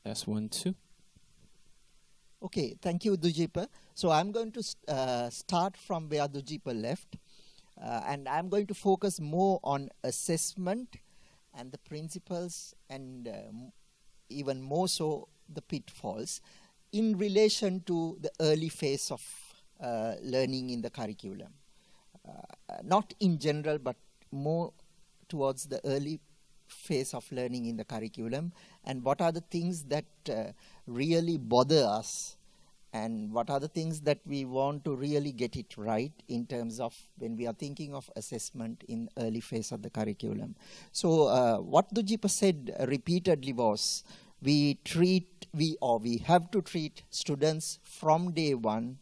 Test 1, 2. Okay, thank you, Dujipa. So I'm going to start from where Dujipa left. And I'm going to focus more on assessment and the principles and even more so the pitfalls in relation to the early phase of learning in the curriculum. Not in general, but more towards the early phase of learning in the curriculum, and what are the things that really bother us, and what are the things that we want to really get it right in terms of when we are thinking of assessment in early phase of the curriculum. So what Dujipa said repeatedly was, we have to treat students from day one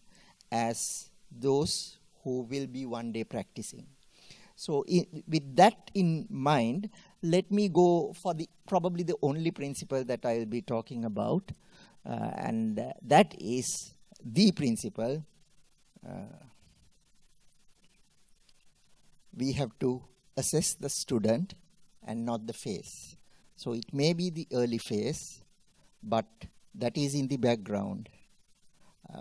as those who will be one day practicing. So with that in mind, let me go for probably the only principle that I will be talking about, and that is the principle. We have to assess the student and not the phase. So it may be the early phase, but that is in the background.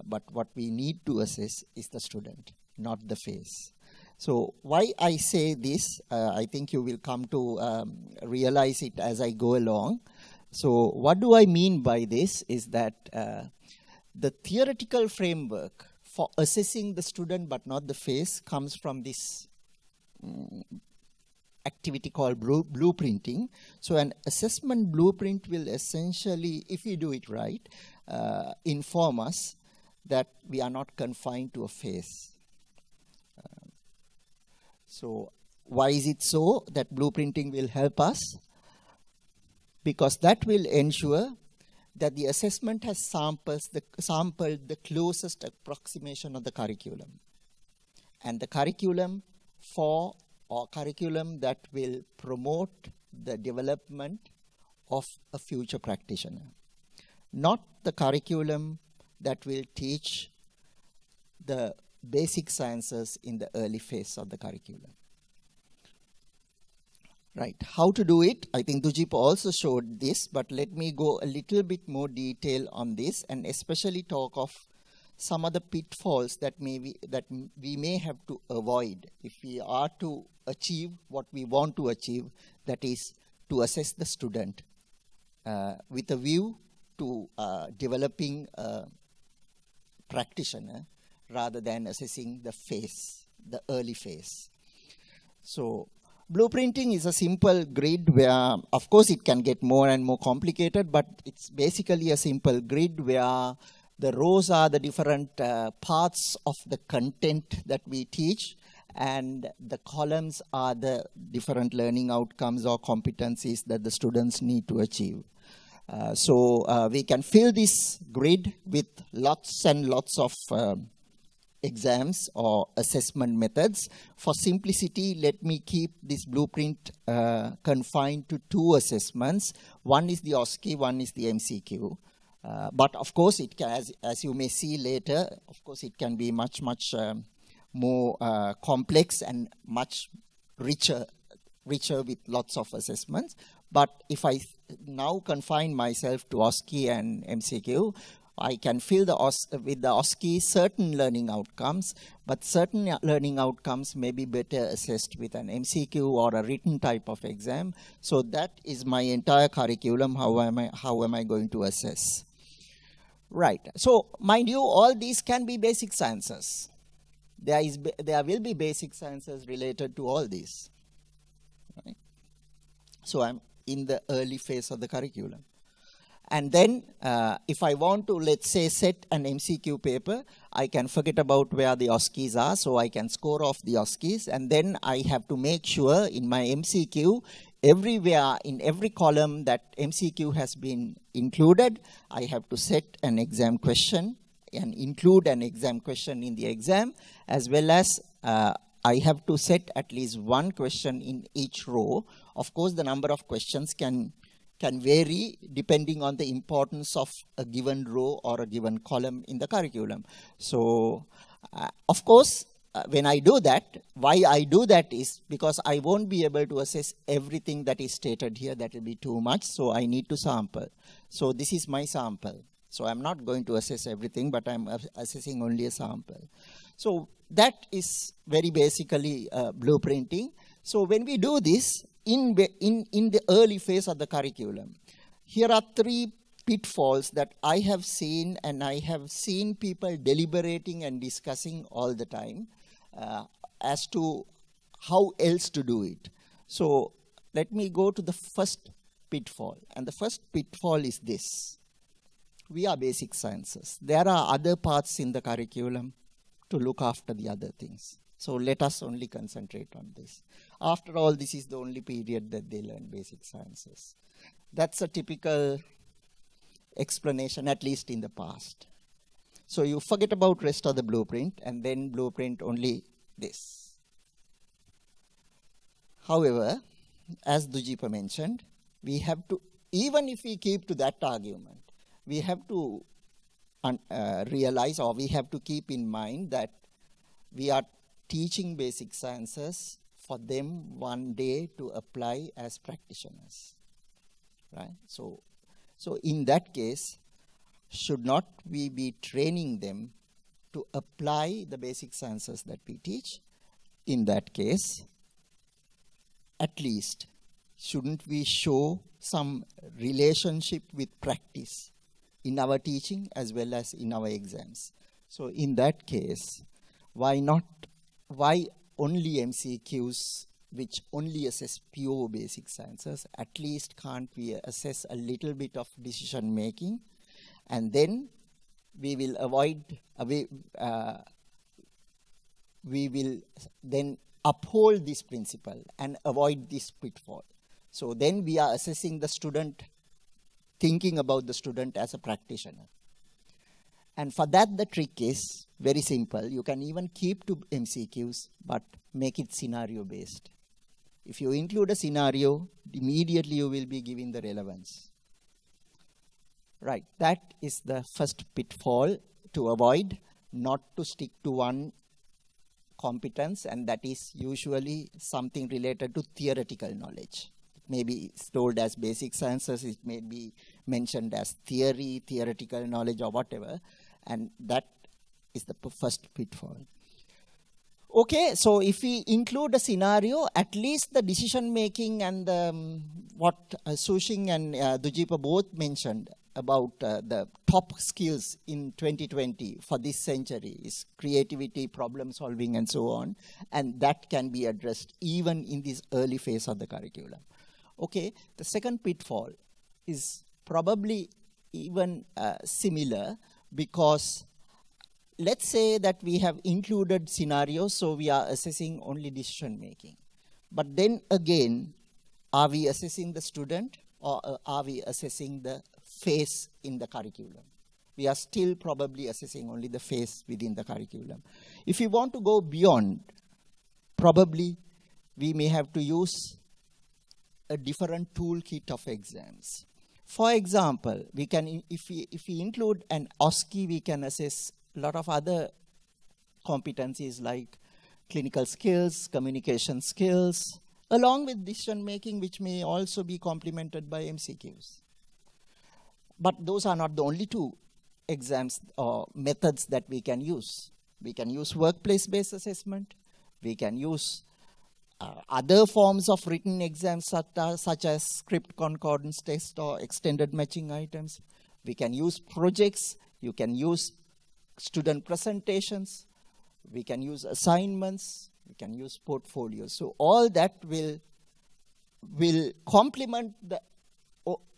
But what we need to assess is the student, not the phase. So why I say this, I think you will come to realize it as I go along. So what do I mean by this is that the theoretical framework for assessing the student but not the phase comes from this activity called blueprinting. So an assessment blueprint will essentially, if we do it right, inform us that we are not confined to a phase. So why is it so that blueprinting will help us? Because that will ensure that the assessment has sampled the closest approximation of the curriculum. And the curriculum curriculum that will promote the development of a future practitioner. Not the curriculum that will teach the basic sciences in the early phase of the curriculum. Right, how to do it? I think Dujipa also showed this, but let me go a little bit more detail on this and especially talk of some of the pitfalls that we may have to avoid if we are to achieve what we want to achieve, that is to assess the student with a view to developing a practitioner rather than assessing the phase, the early phase. So blueprinting is a simple grid where, of course, it can get more and more complicated, but it's basically a simple grid where the rows are the different parts of the content that we teach, and the columns are the different learning outcomes or competencies that the students need to achieve. So we can fill this grid with lots and lots of exams or assessment methods. For simplicity, let me keep this blueprint confined to two assessments. One is the OSCE, one is the MCQ. But of course, it can, as you may see later, of course, it can be much more complex and much richer with lots of assessments. But if I now confine myself to OSCE and MCQ, I can fill with the OSCE certain learning outcomes, but certain learning outcomes may be better assessed with an MCQ or a written type of exam. So that is my entire curriculum. How am I going to assess? Right. So mind you, all these can be basic sciences. There will be basic sciences related to all these. Right? So I'm in the early phase of the curriculum. And then if I want to, let's say, set an MCQ paper, I can forget about where the OSCEs are, so I can score off the OSCEs, and then I have to make sure in my MCQ, everywhere in every column that MCQ has been included, I have to set an exam question and include an exam question in the exam, as well as I have to set at least one question in each row. Of course, the number of questions can vary depending on the importance of a given row or a given column in the curriculum. So, of course, when I do that, why I do that is because I won't be able to assess everything that is stated here. That will be too much. So I need to sample. So this is my sample. So I'm not going to assess everything, but I'm assessing only a sample. So that is very basically blueprinting. So when we do this in the early phase of the curriculum, here are 3 pitfalls that I have seen, and I have seen people deliberating and discussing all the time as to how else to do it. So let me go to the first pitfall. And the first pitfall is this. We are basic sciences. There are other parts in the curriculum to look after the other things. So let us only concentrate on this. After all, this is the only period that they learn basic sciences. That's a typical explanation, at least in the past. So you forget about rest of the blueprint and then blueprint only this. However, as Dujipa mentioned, we have to, even if we keep to that argument, we have to realize, or we have to keep in mind, that we are teaching basic sciences for them one day to apply as practitioners, right? So in that case, should not we be training them to apply the basic sciences that we teach? In that case, at least, shouldn't we show some relationship with practice in our teaching as well as in our exams? So in that case, why only MCQs which only assess pure basic sciences? At least can't we assess a little bit of decision making, and then we will avoid, we will then uphold this principle and avoid this pitfall. So then we are assessing the student, thinking about the student as a practitioner. And for that, the trick is very simple. You can even keep to MCQs, but make it scenario based. If you include a scenario, immediately you will be giving the relevance. Right, that is the first pitfall to avoid, not to stick to one competence, and that is usually something related to theoretical knowledge. It may be told as basic sciences, it may be mentioned as theory, theoretical knowledge, or whatever, and that is the first pitfall. Okay, so if we include a scenario, at least the decision making and what Sushing and Dujipa both mentioned about the top skills in 2020 for this century is creativity, problem solving, and so on. And that can be addressed even in this early phase of the curriculum. Okay, the second pitfall is probably even similar, because let's say that we have included scenarios, so we are assessing only decision making. But then again, are we assessing the student, or are we assessing the phase in the curriculum? We are still probably assessing only the phase within the curriculum. If we want to go beyond, probably we may have to use a different toolkit of exams. For example, we can, if we include an OSCE, we can assess a lot of other competencies like clinical skills, communication skills, along with decision making, which may also be complemented by MCQs. But those are not the only two exams or methods that we can use. We can use workplace-based assessment. We can use other forms of written exams such as script concordance test or extended matching items. We can use projects. You can use student presentations. We can use assignments. We can use portfolios. So all that will complement the,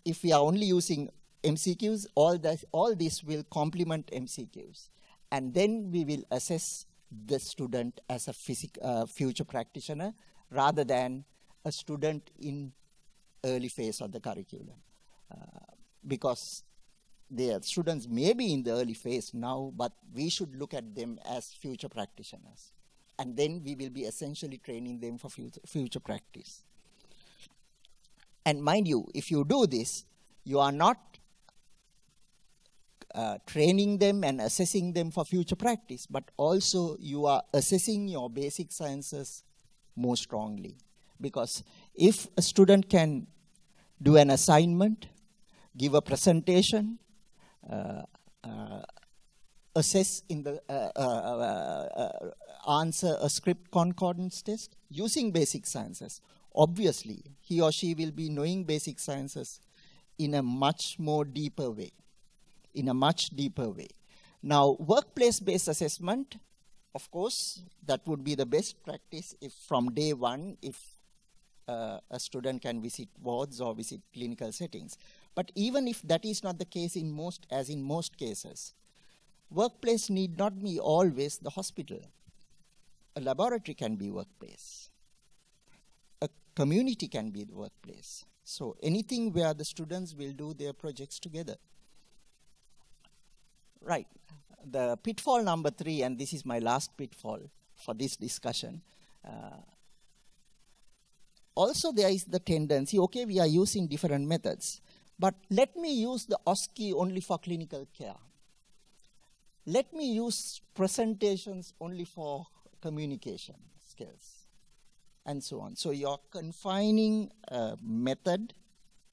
if we are only using MCQs, all this will complement MCQs. And then we will assess the student as a future practitioner rather than a student in early phase of the curriculum. Because the students may be in the early phase now, but we should look at them as future practitioners. And then we will be essentially training them for future practice. And mind you, if you do this, you are not training them and assessing them for future practice, but also you are assessing your basic sciences more strongly. Because if a student can do an assignment, give a presentation, assess in the answer a script concordance test using basic sciences, obviously he or she will be knowing basic sciences in a much more deeper way. Now, workplace-based assessment, of course, that would be the best practice if from day one, if a student can visit wards or visit clinical settings. But even if that is not the case in most cases, workplace need not be always the hospital. A laboratory can be workplace. A community can be the workplace. So anything where the students will do their projects together. Right. The pitfall number 3, and this is my last pitfall for this discussion. Also, there is the tendency, okay, we are using different methods, but let me use the OSCE only for clinical care. Let me use presentations only for communication skills, and so on. So you're confining a method,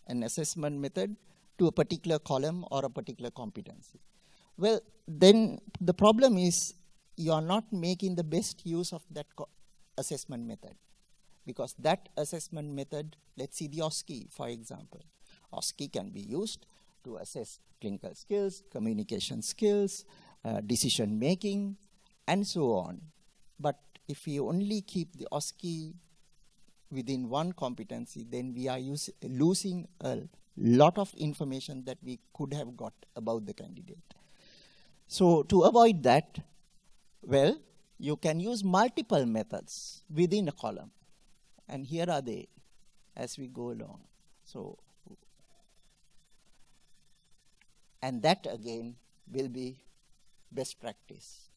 an assessment method, to a particular column or a particular competency. Well, then the problem is you're not making the best use of that assessment method. Because that assessment method, let's see the OSCE, for example. OSCE can be used to assess clinical skills, communication skills, decision making, and so on. But if we only keep the OSCE within one competency, then we are losing a lot of information that we could have got about the candidate. So to avoid that, well, you can use multiple methods within a column. And here are they as we go along. So, and that again will be best practice.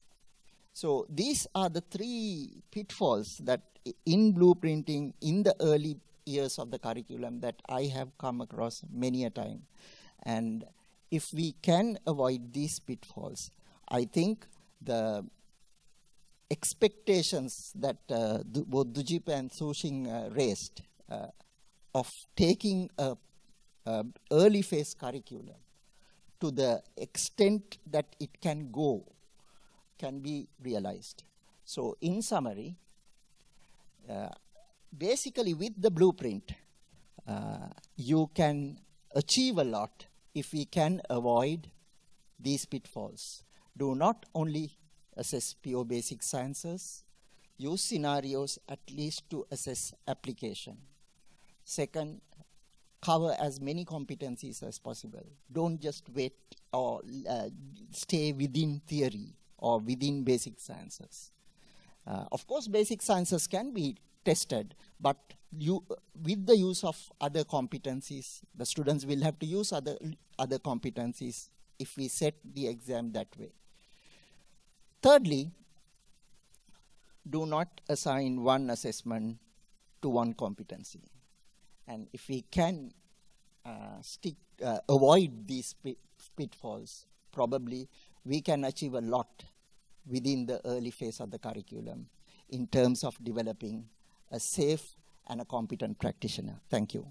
So these are the 3 pitfalls that in blueprinting in the early years of the curriculum that I have come across many a time. And if we can avoid these pitfalls, I think the expectations that both Dujip and Sushing raised of taking a early phase curriculum to the extent that it can go can be realized. So in summary, basically with the blueprint, you can achieve a lot if we can avoid these pitfalls. Do not only assess pure basic sciences, use scenarios at least to assess application. Second, cover as many competencies as possible. Don't just wait or stay within theory or within basic sciences. Of course, basic sciences can be tested, but with the use of other competencies, the students will have to use other competencies if we set the exam that way. Thirdly, do not assign one assessment to one competency. And if we can avoid these pitfalls, probably we can achieve a lot within the early phase of the curriculum in terms of developing a safe and a competent practitioner. Thank you.